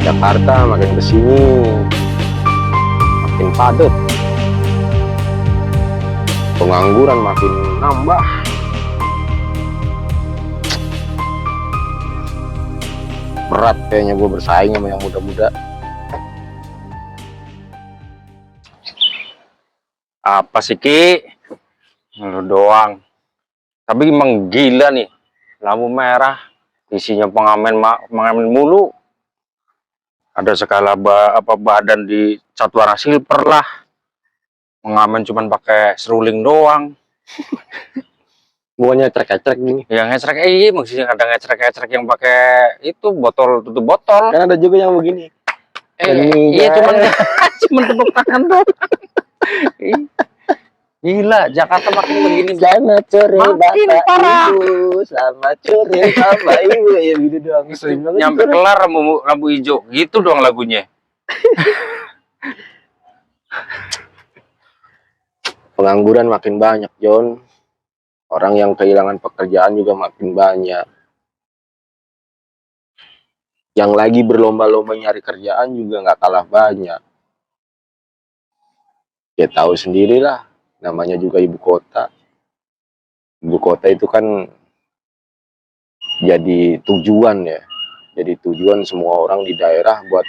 Jakarta makin kesini makin padat, pengangguran makin nambah. Berat kayaknya gue bersaing sama yang muda-muda. Apa sih Ki? Lu doang. Tapi emang gila nih, lampu merah isinya pengamen mulu. Ada segala badan di cat warna silver lah. Pengamen cuman pakai seruling doang. Bukannya trek-trek gini. Yang ngecrek iya, maksudnya ada ngecrek yang pakai itu botol, tutup botol. Kan ada juga yang begini. Iya cuman tepuk tangan doang. Gila, Jakarta makin begini. Selamat sore Makin Bapak parah. Ibu, selamat sore Bapak Ibu, ya gitu doang. Sering banget Nyampe gitu. kelar lampu hijau, gitu doang lagunya. Pengangguran makin banyak, John. Orang yang kehilangan pekerjaan juga makin banyak. Yang lagi berlomba-lomba nyari kerjaan juga nggak kalah banyak. Ya tahu sendirilah, namanya juga ibu kota. Ibu kota itu kan jadi tujuan ya. Jadi tujuan semua orang di daerah buat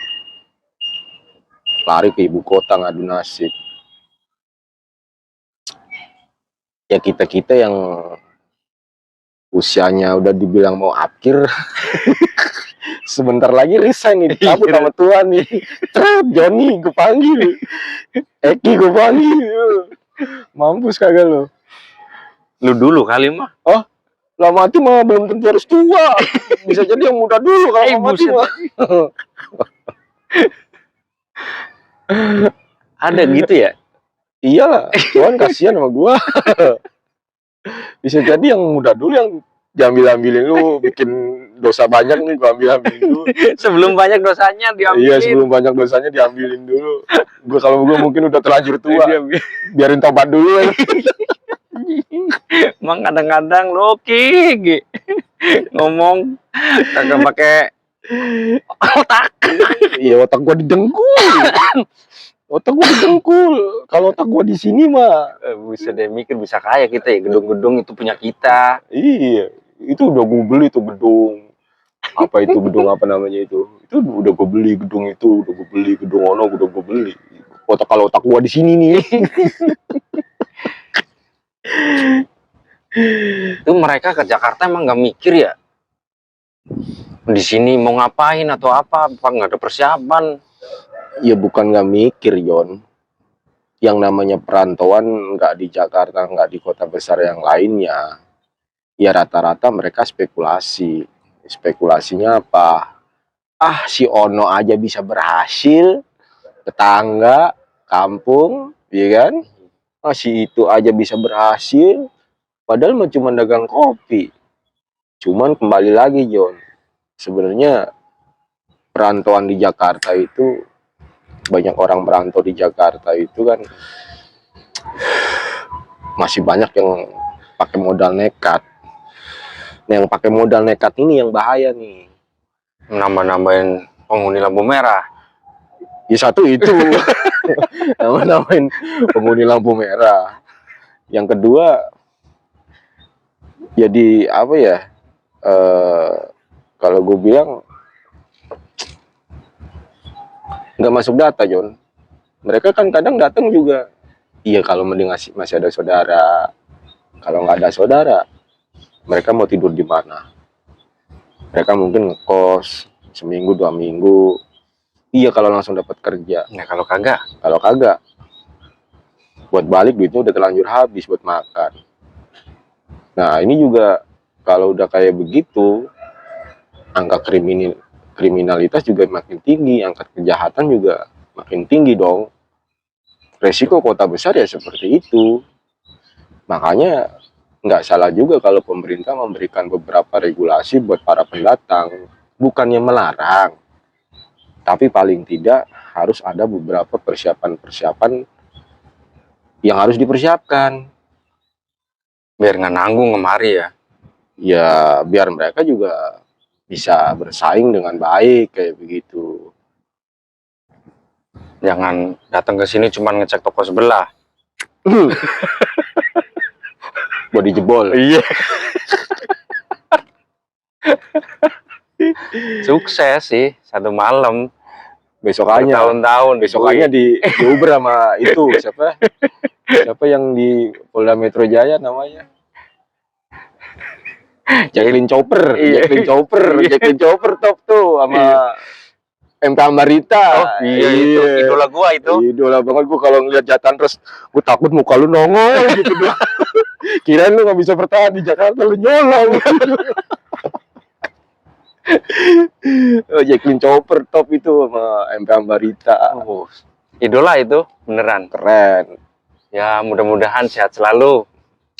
lari ke ibu kota ngadu nasib. Ya kita-kita yang usianya udah dibilang mau akhir, sebentar lagi resign nih, cabut sama Tuhan nih. Johnny gue panggil, Eki gue panggil, mampus kagak lo? Lu dulu kali mah. Oh, lah mati mah belum tentu harus tua, bisa jadi yang muda dulu kalau mau mati mah. Ada gitu ya? Iyalah, Tuhan kasihan sama gua. Bisa jadi yang muda dulu yang diambil-ambilin lu, bikin dosa banyak nih gua ambil-ambilin dulu. Sebelum banyak dosanya diambilin. Iya, sebelum banyak dosanya diambilin dulu. Kalau gua mungkin udah terlanjur tua, biarin tobat dulu. Emang kadang-kadang lo Ki ngomong kagak pakai otak. Iya, otak gua didengkul. Otak gua didengkul. Kalau otak gua di sini mah Bisa deh mikir, bisa kaya kita ya, gedung-gedung itu punya kita. iya, itu udah gue beli tuh gedung. Apa itu gedung apa namanya itu? Itu udah gue beli gedung itu, udah gue beli gedung ono, udah gue beli. Kalau otak gua di sini nih. Itu mereka ke Jakarta emang nggak mikir ya? Di sini mau ngapain atau apa nggak ada persiapan? Ya bukan nggak mikir, John. Yang namanya perantauan nggak di Jakarta, nggak di kota besar yang lainnya. Ya rata-rata mereka spekulasi. Spekulasinya apa? Ah, si Ono aja bisa berhasil, tetangga, kampung, ya kan? Ah, si itu aja bisa berhasil, padahal mah cuma dagang kopi. Cuman kembali lagi, John. Sebenarnya perantauan di Jakarta itu, banyak orang merantau di Jakarta itu kan masih banyak yang pakai modal nekat. Nah, yang pakai modal nekat ini yang bahaya nih. Nambah-nambahin penghuni lampu merah. Ya satu itu, nambah-nambahin penghuni lampu merah. Yang kedua, jadi apa ya? Kalau gue bilang nggak masuk data, John. Mereka kan kadang datang juga. Iya, kalau mending masih ada saudara. Kalau nggak ada saudara, mereka mau tidur di mana? Mereka mungkin ngekos seminggu 2 minggu. Iya, kalau langsung dapat kerja. Nah kalau kagak, Buat balik duitnya udah terlanjur habis buat makan. Nah, ini juga kalau udah kayak begitu, angka kriminalitas juga makin tinggi, angka kejahatan juga makin tinggi dong. Resiko kota besar ya seperti itu. Makanya nggak salah juga kalau pemerintah memberikan beberapa regulasi buat para pendatang. Bukannya melarang, tapi paling tidak harus ada beberapa persiapan-persiapan yang harus dipersiapkan. biar nggak nanggung kemari ya. Ya biar mereka juga bisa bersaing dengan baik kayak begitu. Jangan datang ke sini cuman ngecek toko sebelah. Buat dijebol. Iya. Sukses sih 1 malam. Besokannya, Tahun-tahun besokannya di Uber sama itu siapa yang di Polda Metro Jaya namanya? Jacqueline Chopper, Iya. Jacqueline Chopper top tuh sama MP Ambarita. Oh iya, itu idola gua itu. Idola banget gua kalau ngeliat Jatan terus gua takut muka lu nongol gitu doang. Kirain lu gak bisa bertahan di Jakarta, lu nyolong. Oh, Jacqueline Chopper top itu sama MP Ambarita. Oh, idola itu beneran. Keren. Ya mudah-mudahan sehat selalu.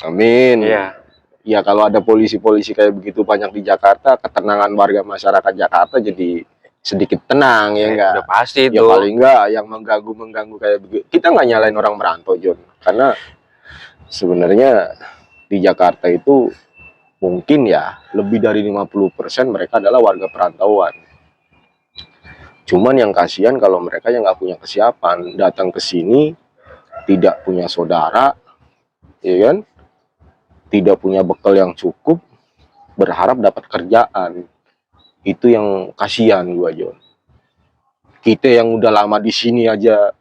Amin. Iya. Ya kalau ada polisi-polisi kayak begitu banyak di Jakarta, ketenangan warga masyarakat Jakarta jadi sedikit tenang ya enggak? Udah pasti Ya itu. paling enggak yang mengganggu kayak begitu. Kita nggak nyalain orang merantau, John. Karena sebenarnya di Jakarta itu mungkin ya lebih dari 50% mereka adalah warga perantauan. Cuman yang kasihan kalau mereka yang nggak punya kesiapan datang ke sini tidak punya saudara, ya kan? Tidak punya bekal yang cukup, berharap dapat kerjaan. Itu yang kasihan gua, John. Kita yang udah lama di sini aja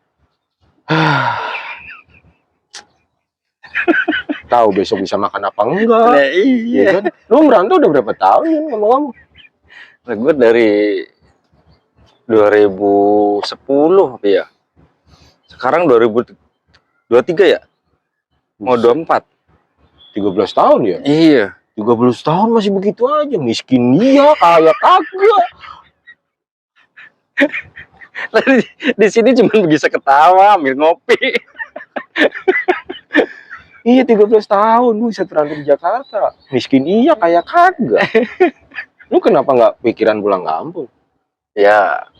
tahu besok bisa makan apa enggak. Nah, iya. Ya kan? Lu merantau udah berapa tahun ya ngomong-ngomong? Nah, gue dari 2010 apa ya? Sekarang 2023 ya? Mau 24. 13 tahun ya? Iya. 13 tahun masih begitu aja. Miskin iya, kaya kagak. Di sini cuma bisa ketawa, ambil ngopi. Iya 13 tahun lu bisa terantau di Jakarta. Miskin iya, kaya kagak. Lu kenapa nggak pikiran pulang kampung? Ya,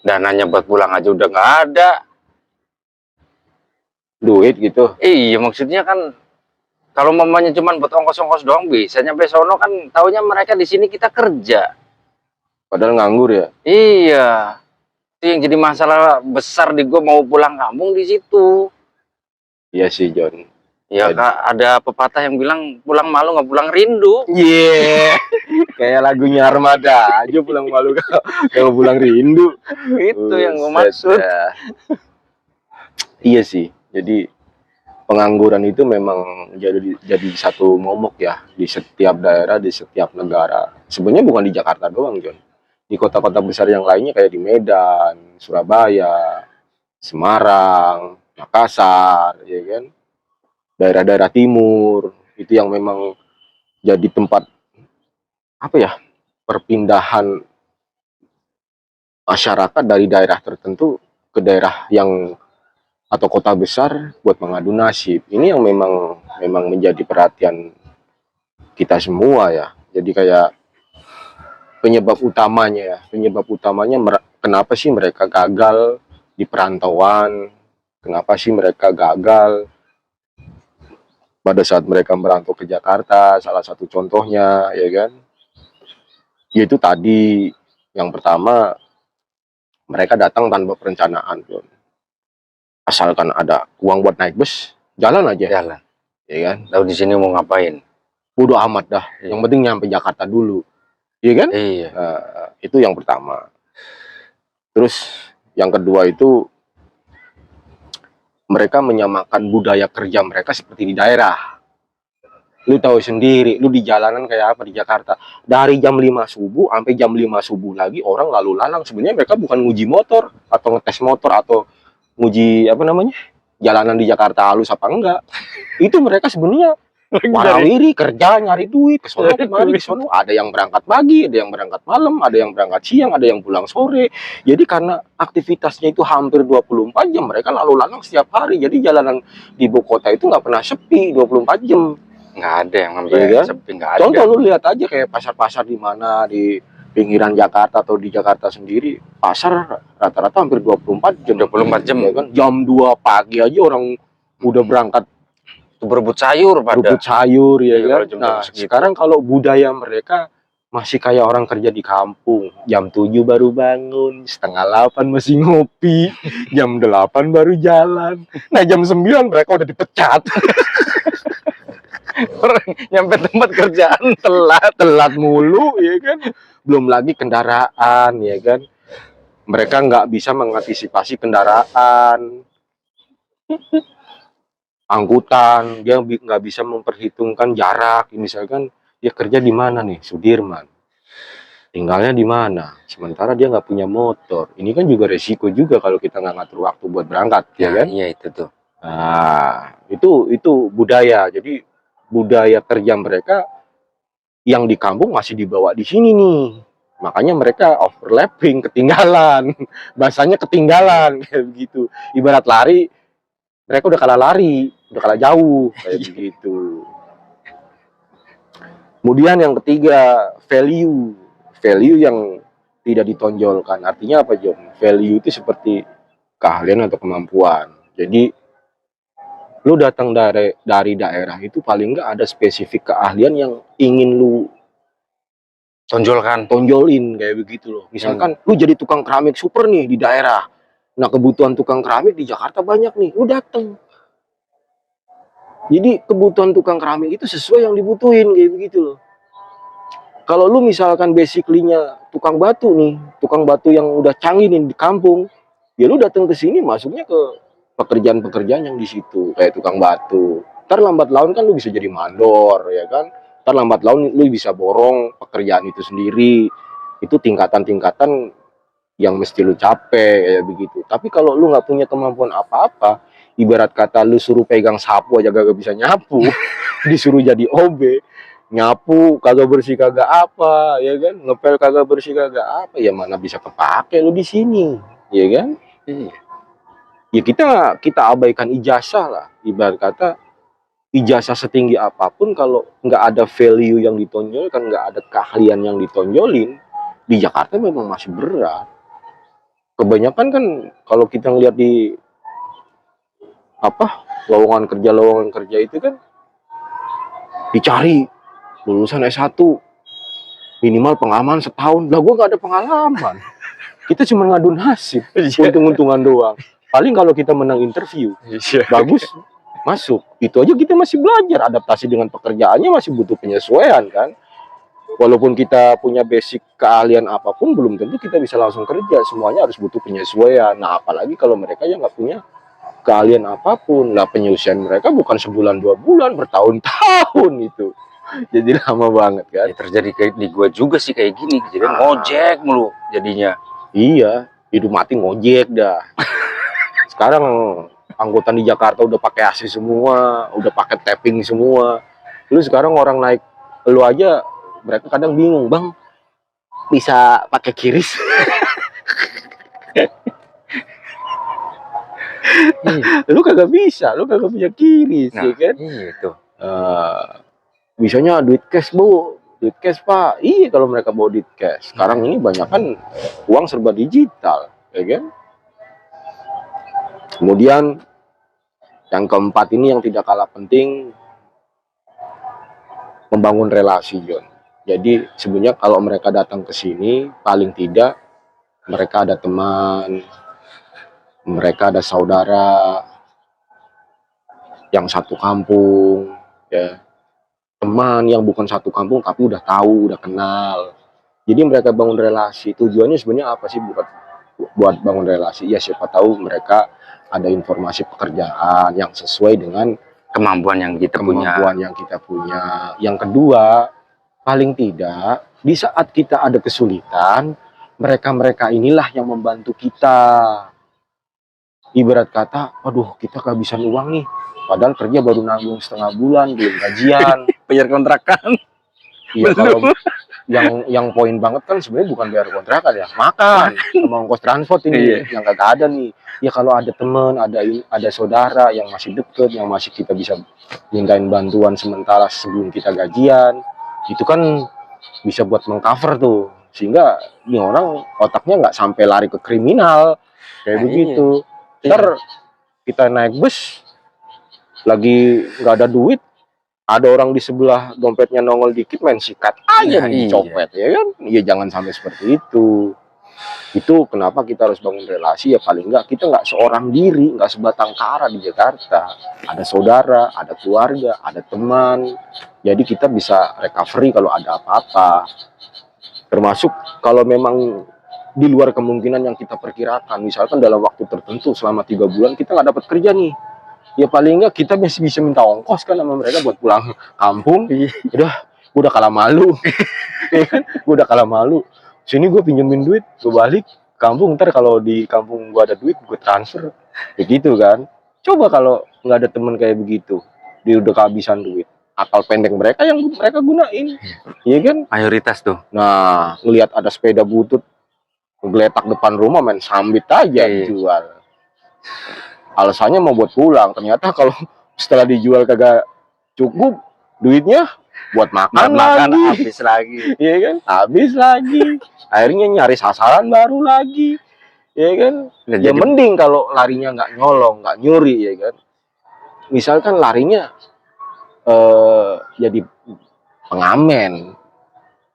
dananya buat pulang aja udah nggak ada. Duit gitu. Iya, maksudnya kan kalau mamanya cuma buat ongkos-ongkos doang bisa nyampe sono kan taunya mereka di sini kita kerja. Padahal nganggur ya. Iya. Itu yang jadi masalah besar di gue mau pulang kampung di situ. Iya sih, John. Ya, Kak, ada pepatah yang bilang pulang malu nggak pulang rindu. Iya. Kayak lagunya Armada aja pulang malu kalau pulang rindu. Itu yang gue Buset maksud. dah. Iya sih. Jadi pengangguran itu memang jadi satu momok ya di setiap daerah, di setiap negara. Sebenarnya bukan di Jakarta doang, John. Di kota-kota besar yang lainnya kayak di Medan, Surabaya, Semarang, Makassar, ya kan? Daerah-daerah timur itu yang memang jadi tempat apa ya? Perpindahan masyarakat dari daerah tertentu ke daerah yang atau kota besar buat mengadu nasib. Ini yang memang menjadi perhatian kita semua ya. Jadi kayak penyebab utamanya kenapa sih mereka gagal di perantauan? Kenapa sih mereka gagal pada saat mereka merantau ke Jakarta? Salah satu contohnya ya kan, yaitu tadi yang pertama mereka datang tanpa perencanaan, John. Asalkan ada uang buat naik bus, jalan aja. Jalan. Ya kan? Tahu di sini mau ngapain? Bodoh amat dah. Iya. Yang penting nyampe Jakarta dulu. Iya kan? Iya. Itu yang pertama. Terus yang kedua itu mereka menyamakan budaya kerja mereka seperti di daerah. Lu tahu sendiri, lu di jalanan kayak apa di Jakarta. Dari jam 5 subuh sampai jam 5 subuh lagi orang lalu lalang. Sebenarnya mereka bukan nguji motor atau ngetes motor atau nguji apa namanya? Jalanan di Jakarta halus apa enggak. Itu mereka sebenarnya warawiri kerja nyari duit ke sono kemari ke sono. Ada yang berangkat pagi, ada yang berangkat malam, ada yang berangkat siang, ada yang pulang sore. Jadi karena aktivitasnya itu hampir 24 jam, mereka lalu lalang setiap hari. Jadi jalanan di ibu kota itu nggak pernah sepi 24 jam. Nggak ada yang sampai Iya kan? sepi, nggak ada. Contoh lu lihat aja kayak pasar-pasar di mana di pinggiran Jakarta atau di Jakarta sendiri, pasar rata-rata hampir 24 jam. 24 jam. Ya kan? Jam 2 pagi aja orang udah berangkat Itu berebut sayur pada. berebut sayur ya Iya, kan. kalau jam-jam Nah, segitu. sekarang kalau budaya mereka masih kayak orang kerja di kampung. Jam 7 baru bangun, setengah 8 masih ngopi, jam 8 baru jalan. Nah, jam 9 mereka udah dipecat. Orang nyampe tempat kerjaan telat. Telat mulu, ya kan? Belum lagi kendaraan, ya kan? Mereka nggak bisa mengantisipasi kendaraan, angkutan, dia nggak bisa memperhitungkan jarak. Misalkan dia kerja di mana nih, Sudirman, tinggalnya di mana, sementara dia nggak punya motor. Ini kan juga resiko juga kalau kita nggak ngatur waktu buat berangkat, ya kan? Iya itu tuh. Nah, itu budaya. Jadi budaya kerja mereka yang di kampung masih dibawa di sini nih. Makanya mereka overlapping, ketinggalan. Bahasanya ketinggalan kayak begitu. Ibarat lari, mereka udah kalah lari, udah kalah jauh kayak begitu. Kemudian yang ketiga, value. Value yang tidak ditonjolkan. Artinya apa, Jom? Value itu seperti keahlian atau kemampuan. Jadi lu datang dari daerah itu paling nggak ada spesifik keahlian yang ingin lu tonjolin kayak begitu loh. Misalkan lu jadi tukang keramik super nih di daerah. Nah, kebutuhan tukang keramik di Jakarta banyak nih, lu datang. Jadi kebutuhan tukang keramik itu sesuai yang dibutuhin kayak begitu loh. Kalau lu misalkan basically-nya tukang batu nih, tukang batu yang udah canggih nih di kampung, ya lu datang ke sini masuknya ke pekerjaan-pekerjaan yang di situ kayak tukang batu. Ntar lambat laun kan lu bisa jadi mandor, ya kan? Ntar lambat laun lu bisa borong pekerjaan itu sendiri. Itu tingkatan-tingkatan yang mesti lu capek kayak begitu. Tapi kalau lu nggak punya kemampuan apa-apa, ibarat kata lu suruh pegang sapu aja gak bisa nyapu, disuruh jadi OB, nyapu kagak bersih kagak apa, ya kan? Ngepel kagak bersih kagak apa, ya mana bisa kepake lu di sini, ya kan? Iya. Ya kita abaikan ijazah lah. Ibarat kata ijazah setinggi apapun kalau nggak ada value yang ditonjolkan, nggak ada keahlian yang ditonjolin, di Jakarta memang masih berat. Kebanyakan kan kalau kita ngeliat di lowongan kerja itu kan dicari lulusan S1 minimal pengalaman setahun. Lah gua nggak ada pengalaman. Kita cuma ngadu nasib, untung-untungan doang. Paling kalau kita menang interview, bagus, masuk. Itu aja kita masih belajar, adaptasi dengan pekerjaannya masih butuh penyesuaian kan. Walaupun kita punya basic keahlian apapun, belum tentu kita bisa langsung kerja. Semuanya harus butuh penyesuaian. Nah, apalagi kalau mereka yang nggak punya keahlian apapun. Lah, penyesuaian mereka bukan sebulan 2 bulan, bertahun-tahun itu. Jadi lama banget kan. Ya, terjadi kayak di gua juga sih kayak gini. Jadi ngojek mulu jadinya. Iya, hidup mati ngojek dah. Sekarang angkutan di Jakarta udah pakai AC semua, udah pakai tapping semua. Lu sekarang orang naik lu aja, mereka kadang bingung, Bang, bisa pakai kiris? Lu kagak bisa, lu kagak punya kiris, Nah, ya kan? itu. Bisanya duit cash, Bu. Duit cash, Pak. Iya, kalau mereka bawa duit cash. Sekarang ini banyak kan uang serba digital, ya kan? Kemudian yang keempat ini yang tidak kalah penting, membangun relasi, John. Jadi sebenarnya kalau mereka datang ke sini, paling tidak mereka ada teman, mereka ada saudara yang satu kampung, ya. Teman yang bukan satu kampung tapi udah tahu, udah kenal. Jadi mereka bangun relasi. Tujuannya sebenarnya apa sih buat bangun relasi? Ya siapa tahu mereka ada informasi pekerjaan yang sesuai dengan Kemampuan yang kita punya. Yang kedua, paling tidak di saat kita ada kesulitan, mereka-mereka inilah yang membantu kita. Ibarat kata, aduh kita kehabisan uang nih, padahal kerja baru nanggung setengah bulan, belum gajian. bayar kontrakan. Iya, kalau yang poin banget kan sebenarnya bukan bayar kontrakan ya, makan sama ongkos transport ini yang kagak ada nih. Ya kalau ada teman, ada saudara yang masih deket, yang masih kita bisa mintain bantuan sementara sebelum kita gajian, itu kan bisa buat mengcover tuh, sehingga ini orang otaknya nggak sampai lari ke kriminal kayak begitu. Ntar kita naik bus lagi nggak ada duit, ada orang di sebelah dompetnya nongol dikit main sikat aja Nah, nih iya. copet ya kan. Ya jangan sampai seperti itu. Itu kenapa kita harus bangun relasi, ya paling enggak kita nggak seorang diri, nggak sebatang kara di Jakarta. Ada saudara, ada keluarga, ada teman. Jadi kita bisa recovery kalau ada apa-apa. Termasuk kalau memang di luar kemungkinan yang kita perkirakan. Misalkan dalam waktu tertentu selama 3 bulan kita nggak dapat kerja nih. Ya paling enggak kita masih bisa minta ongkos kan sama mereka buat pulang kampung. Udah, gue udah kalah malu. Ya kan? Gue udah kalah malu. Sini gue pinjemin duit, gue balik kampung, ntar kalau di kampung gue ada duit, gue transfer. Begitu kan. Coba kalau nggak ada temen kayak begitu, dia udah kehabisan duit. Akal pendek mereka yang mereka gunain. Iya kan? Mayoritas tuh. Nah, ngelihat ada sepeda butut ngegeletak depan rumah main sambit aja Iya. dijual. Alasannya mau buat pulang, ternyata kalau setelah dijual kagak cukup duitnya buat makan Makan lagi. habis lagi. Iya kan? Habis lagi. Akhirnya nyari sasaran baru lagi. Ya kan? Nah, Ya jadi mending kalau larinya nggak nyolong, nggak nyuri ya kan. Misalkan larinya jadi pengamen,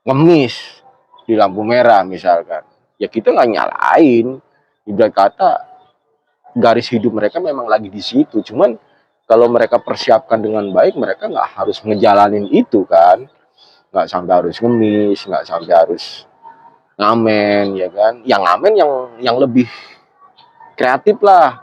ngemis di lampu merah misalkan. Ya kita nggak nyalain. Ibarat kata garis hidup mereka memang lagi di situ. Cuman kalau mereka persiapkan dengan baik, mereka nggak harus ngejalanin itu kan. Nggak sampai harus ngemis, nggak sampai harus ngamen, ya kan. Yang ngamen yang lebih kreatif lah.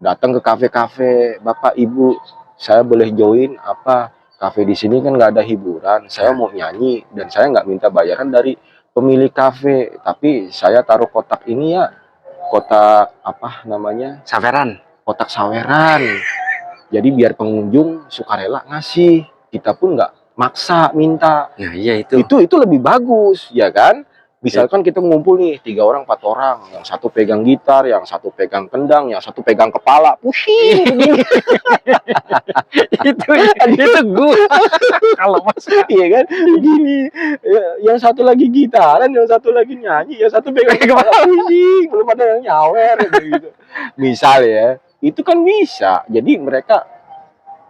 Datang ke kafe-kafe, Bapak Ibu, saya boleh join apa? Kafe di sini kan nggak ada hiburan. Saya mau nyanyi dan saya nggak minta bayaran dari pemilik kafe, tapi saya taruh kotak ini ya, kotak apa namanya? saweran. Kotak saweran. Jadi biar pengunjung sukarela ngasih, kita pun nggak maksa minta. Nah, iya itu. Itu lebih bagus, ya kan? Misalkan kita ngumpul nih 3 orang 4 orang, yang satu pegang gitar, yang satu pegang kendang, yang satu pegang kepala, pusing. itu gua kalau mas Iya kan? Begini, yang satu lagi gitaran, yang satu lagi nyanyi, yang satu pegang kepala, pusing, belum ada yang nyawer gitu. Misal ya, itu kan bisa. Jadi mereka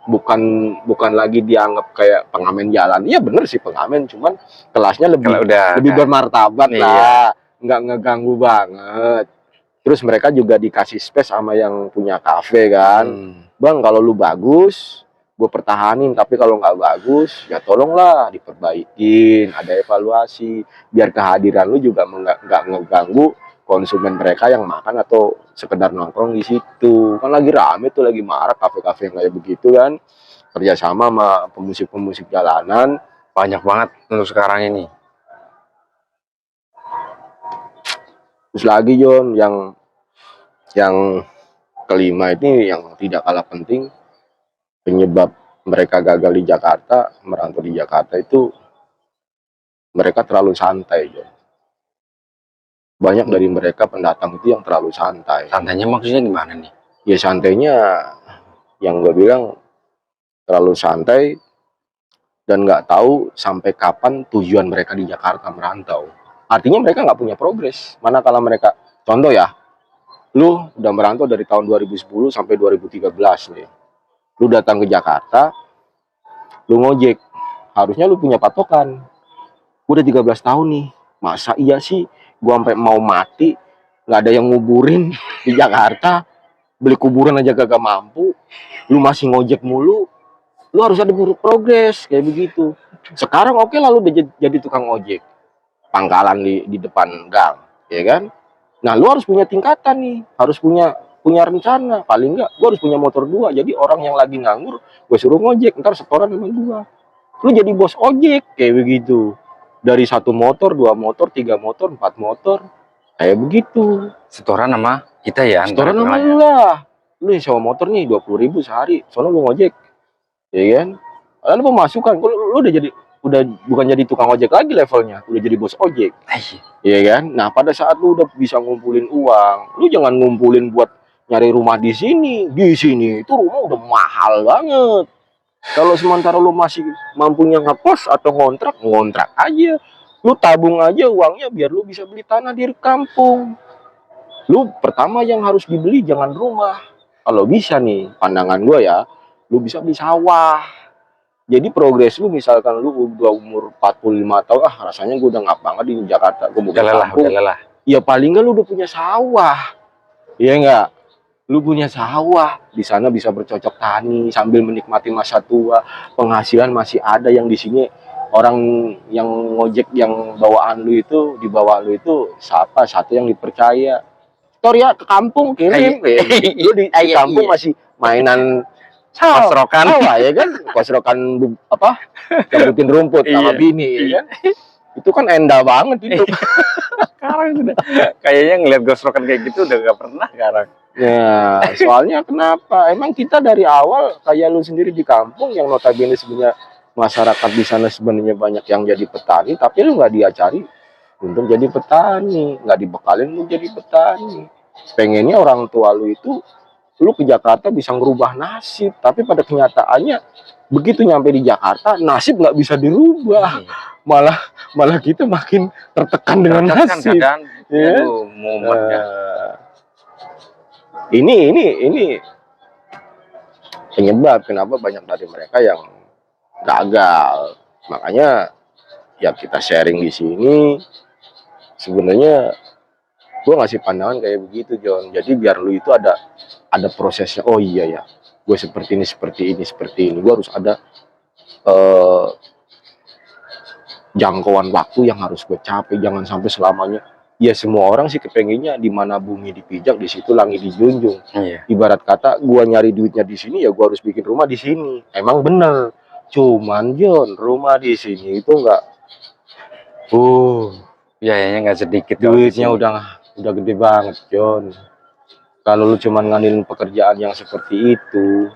bukan lagi dianggap kayak pengamen jalan. Iya bener sih pengamen, cuman kelasnya kalau udah lebih bermartabat Iya. lah, nggak ngeganggu banget. Terus mereka juga dikasih space sama yang punya kafe kan. Bang, kalau lu bagus, gue pertahanin. Tapi kalau nggak bagus, ya tolonglah diperbaikin, ada evaluasi. Biar kehadiran lu juga nggak ngeganggu konsumen mereka yang makan atau sekedar nongkrong di situ. Kan lagi rame tuh, lagi marak kafe-kafe yang kayak begitu kan. Kerjasama sama pemusik-pemusik jalanan. banyak banget untuk sekarang ini. Terus lagi Jon, yang kelima ini yang tidak kalah penting, penyebab mereka gagal di Jakarta, merantau di Jakarta itu mereka terlalu santai Jon. Banyak dari mereka pendatang itu yang terlalu santai. Santainya maksudnya gimana nih? Ya santainya yang gue bilang terlalu santai dan nggak tahu sampai kapan tujuan mereka di Jakarta merantau. Artinya mereka nggak punya progres. Manakala mereka, contoh ya, lu udah merantau dari tahun 2010 sampai 2013 nih. Lu datang ke Jakarta, lu ngojek, harusnya lu punya patokan. Udah 13 tahun nih, masa iya sih gua sampai mau mati nggak ada yang nguburin di Jakarta, beli kuburan aja gak mampu, lu masih ngojek mulu. Lu harus ada progres kayak begitu. Sekarang oke lah lu udah jadi tukang ojek, pangkalan di depan gang, ya kan. Nah lu harus punya tingkatan nih, harus punya rencana. Paling enggak gua harus punya motor 2, jadi orang yang lagi nganggur gue suruh ngojek, ntar setoran sama gua. Lu jadi bos ojek kayak begitu, dari 1 motor 2 motor 3 motor 4 motor kayak begitu. Setoran sama kita ya. Setoran antara sama pengalaman. lu lah. Lu yang sewa motor nih 20.000 sehari, soalnya lu ngojek, ya kan. Lalu pemasukan, lu udah jadi, udah bukan jadi tukang ojek lagi levelnya, udah jadi bos ojek, ya kan. Nah pada saat lu udah bisa ngumpulin uang, lu jangan ngumpulin buat nyari rumah di sini itu rumah udah mahal banget. Kalau sementara lu masih mampunya ngekos atau ngontrak aja. Lu tabung aja uangnya biar lu bisa beli tanah di kampung. Lu pertama yang harus dibeli jangan rumah. Kalau bisa nih, pandangan gue ya, lu bisa beli sawah. Jadi progres lu misalkan lu udah umur 45 tahun, rasanya gue udah ngap banget di Jakarta, gue mau ke kampung. udah lelah. Ya paling nggak lu udah punya sawah, iya nggak? Lu punya sawah, di sana bisa bercocok tani sambil menikmati masa tua, penghasilan masih ada. Yang di sini orang yang ngojek yang bawaan lu itu, di bawah lu itu siapa? Satu yang dipercaya. Tor ya ke kampung kirim, lu di kampung masih mainan Kosrokan. sawah ya kan, kosrokan apa? Gambutin rumput sama bini ya kan. Itu kan endah banget itu. Sekarang sudah kayaknya ngeliat gosrokan kayak gitu udah gak pernah sekarang. Ya, soalnya kenapa? Emang kita dari awal kayak lu sendiri di kampung yang notabene sebenarnya masyarakat di sana sebenarnya banyak yang jadi petani, tapi lu nggak diajari untuk jadi petani, nggak dibekalin lu jadi petani. Pengennya orang tua lu itu lu ke Jakarta bisa ngerubah nasib, tapi pada kenyataannya begitu nyampe di Jakarta nasib nggak bisa dirubah, malah kita makin tertekan dengan nasib. Kan, Ya. aduh, momennya. Ini penyebab kenapa banyak dari mereka yang gagal. Makanya ya kita sharing di sini. Sebenarnya gue ngasih pandangan kayak begitu, John. Jadi biar lu itu ada prosesnya. Oh iya ya, gue seperti ini. Gue harus ada jangkauan waktu yang harus gue capai. Jangan sampai selamanya. Ya semua orang sih kepengennya di mana bumi dipijak, di situ langit dijunjung. Iya. Ibarat kata gua nyari duitnya di sini, ya gua harus bikin rumah di sini. Emang bener. Cuman John, rumah di sini itu enggak Biayanya nggak sedikit. duitnya udah gede banget, John. Kalau lu cuman ngandelin pekerjaan yang seperti itu,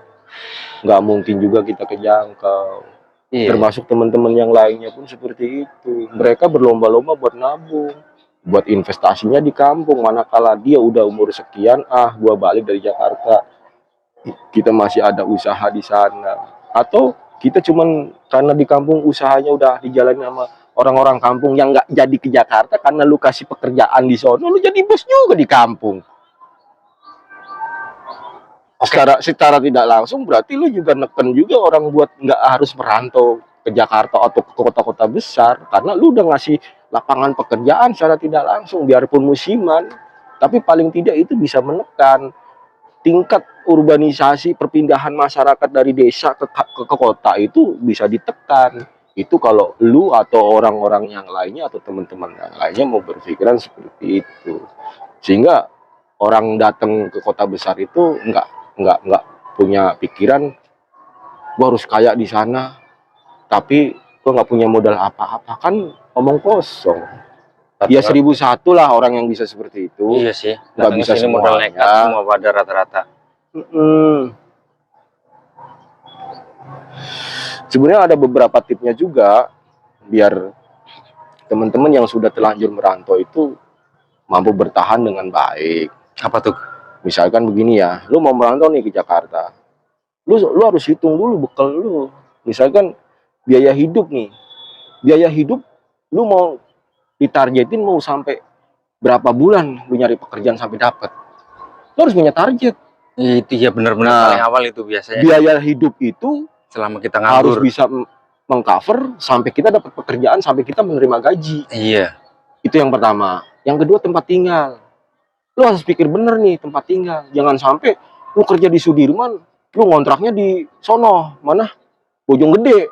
nggak mungkin juga kita kejangkau. Iya. Termasuk teman-teman yang lainnya pun seperti itu. Mereka berlomba-lomba buat nabung, buat investasinya di kampung. Manakala dia udah umur sekian, gua balik dari Jakarta, kita masih ada usaha di sana. Atau kita cuman karena di kampung usahanya udah dijalani sama orang-orang kampung yang nggak jadi ke Jakarta karena lu kasih pekerjaan di sono, lu jadi bos juga di kampung. Secara tidak langsung berarti lu juga neken juga orang buat nggak harus merantau ke Jakarta atau ke kota-kota besar, karena lu udah ngasih lapangan pekerjaan secara tidak langsung biarpun musiman, tapi paling tidak itu bisa menekan tingkat urbanisasi, perpindahan masyarakat dari desa ke kota itu bisa ditekan. Itu kalau lu atau orang-orang yang lainnya atau teman-teman yang lainnya mau berpikiran seperti itu. Sehingga orang datang ke kota besar itu nggak punya pikiran gua harus kaya di sana, tapi gua nggak punya modal apa-apa, kan omong kosong. Ya 1001 lah orang yang bisa seperti itu. Iya sih. Nggak bisa modal semuanya. nekat semua pada rata-rata. Sebenarnya ada beberapa tipnya juga biar teman-teman yang sudah terlanjur merantau itu mampu bertahan dengan baik. Apa tuh? Misalkan begini ya, lu mau merantau nih ke Jakarta, lu harus hitung dulu bekal lu. Misalkan biaya hidup nih, lu mau ditargetin mau sampai berapa bulan lu nyari pekerjaan sampai dapat, lu harus punya target. Itu ya benar-benar paling awal itu biasanya. Biaya hidup itu selama kita harus nganggur bisa mengcover sampai kita dapat pekerjaan, sampai kita menerima gaji. Iya. Itu yang pertama. Yang kedua tempat tinggal. Lu harus pikir bener nih tempat tinggal. Jangan sampai lu kerja di Sudirman, lu ngontraknya di sono, mana? Bojonggede.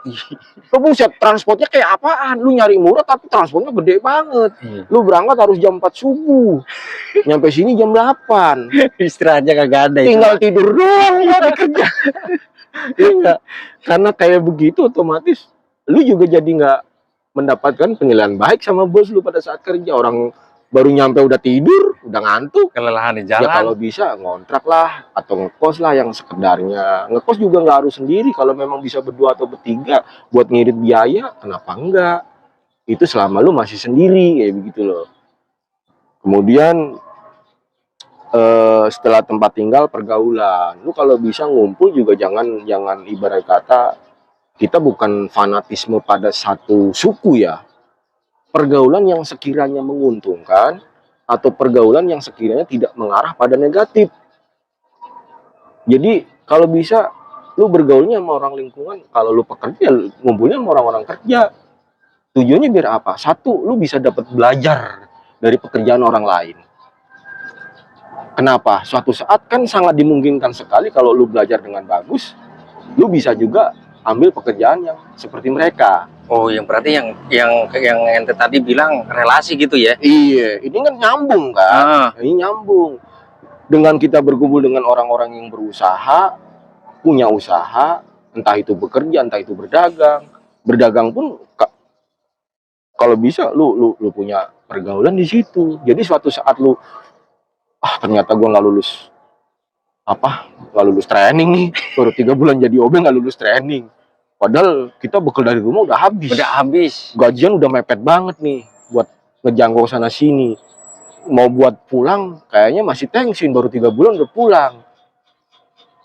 Lu buset, transportnya kayak apaan? Lu nyari murah tapi transportnya gede banget. Lu berangkat harus jam 4 subuh. Nyampe sini jam 8. Istirahatnya kagak ada. Tinggal tidur doang, nggak ada kerja. Iya, karena kayak begitu otomatis lu juga jadi nggak mendapatkan penilaian baik sama bos lu pada saat kerja. Orang baru nyampe udah tidur, udah ngantuk, kelelahan di jalan. Ya kalau bisa ngontrak lah atau ngekos lah yang sekedarnya. Ngekos juga nggak harus sendiri, kalau memang bisa berdua atau bertiga buat ngirit biaya, kenapa enggak? Itu selama lu masih sendiri kayak begitu loh. Kemudian setelah tempat tinggal, pergaulan. Lu kalau bisa ngumpul juga jangan ibarat kata kita bukan fanatisme pada satu suku ya. Pergaulan yang sekiranya menguntungkan atau pergaulan yang sekiranya tidak mengarah pada negatif. Jadi kalau bisa lu bergaulnya sama orang lingkungan, kalau lu pekerja, ngumpulnya sama orang-orang kerja. Tujuannya biar apa? Satu, lu bisa dapat belajar dari pekerjaan orang lain. Kenapa? Suatu saat kan sangat dimungkinkan sekali kalau lu belajar dengan bagus, lu bisa juga ambil pekerjaan yang seperti mereka. Oh, yang berarti yang ente tadi bilang relasi gitu ya? Iya, ini kan nyambung kan? Ah, Ini nyambung. Dengan kita berkumpul dengan orang-orang yang berusaha, punya usaha, entah itu bekerja, entah itu berdagang. Berdagang pun kalau bisa lu punya pergaulan di situ. Jadi suatu saat lu ternyata gua nggak lulus training nih, baru 3 bulan jadi OB nggak lulus training. Padahal kita bekal dari rumah udah habis. udah habis. Gajian udah mepet banget nih buat ngejangkau sana sini. Mau buat pulang kayaknya masih tensin, baru 3 bulan udah pulang.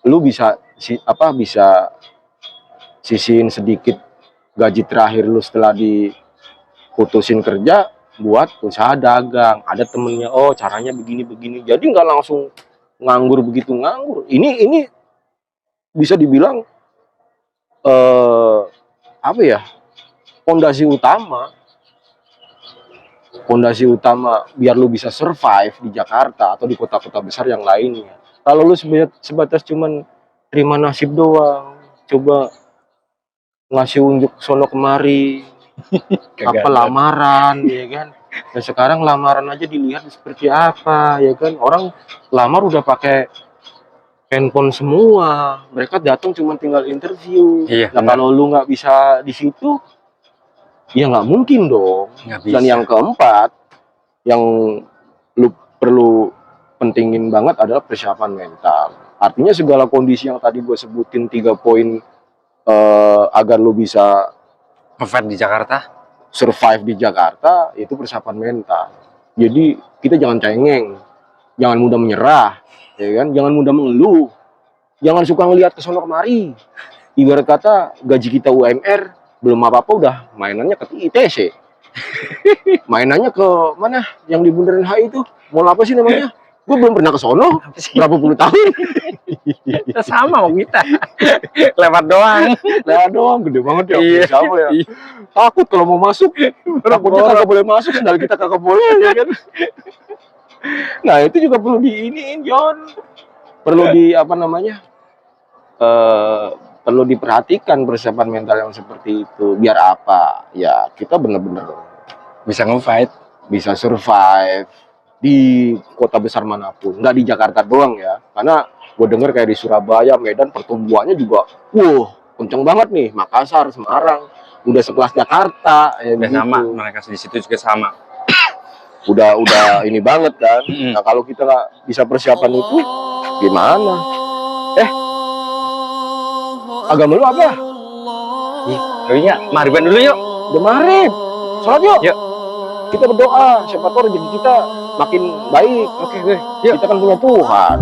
Lu bisa bisa sisihin sedikit gaji terakhir lu setelah diputusin kerja buat usaha dagang. Ada temennya, oh caranya begini-begini. Jadi nggak langsung nganggur begitu nganggur. Ini bisa dibilang apa ya? Pondasi utama biar lu bisa survive di Jakarta atau di kota-kota besar yang lainnya. Kalau lu sebatas cuman terima nasib doang, coba ngasih unjuk sono kemari, apa lamaran, ya kan? Dan sekarang lamaran aja dilihat seperti apa, ya kan? Orang lamar udah pakai handphone semua, mereka datang cuma tinggal interview. Iya, Nah kalau lu nggak bisa di situ, ya nggak mungkin dong. nggak Dan bisa. yang keempat, yang lu perlu pentingin banget adalah persiapan mental. Artinya segala kondisi yang tadi gue sebutin 3 poin agar lu bisa Ngevat di Jakarta. survive di Jakarta itu persiapan mental. Jadi kita jangan cengeng, jangan mudah menyerah, ya kan? Jangan mudah mengeluh, jangan suka ngelihat ke sono kemari. Ibarat kata gaji kita UMR belum apa-apa udah mainannya ke ITC. Mainannya ke mana? Yang di Bundaran HI itu, mall apa sih namanya? Gue belum pernah ke sono, berapa puluh tahun. Sama sama kita. Lewat doang. Nah doang, gede banget ya. Iya. Siapa ya? Takut kalau mau masuk, takutnya kagak boleh masuk, sendal kita kagak boleh, ya kan? Nah itu juga perlu diiniin, John. Perlu perlu diperhatikan persiapan mental yang seperti itu. Biar apa? Ya kita bener-bener Bisa ngefight. bisa survive di kota besar manapun, nggak di Jakarta doang ya, karena gue denger kayak di Surabaya, Medan pertumbuhannya juga kenceng banget nih. Makassar, Semarang udah sekelas Jakarta ya, Udah begitu. sama, mereka di situ juga sama. Udah ini banget kan. Mm-mm. Nah kalau kita nggak bisa persiapan itu gimana? Agama lu apa? Kayaknya mariban dulu yuk. Udah maghrib, sholat yuk. Yuk. Kita berdoa, siapa tahu rezeki kita makin baik. Oke, gue. Kita kan punya Tuhan.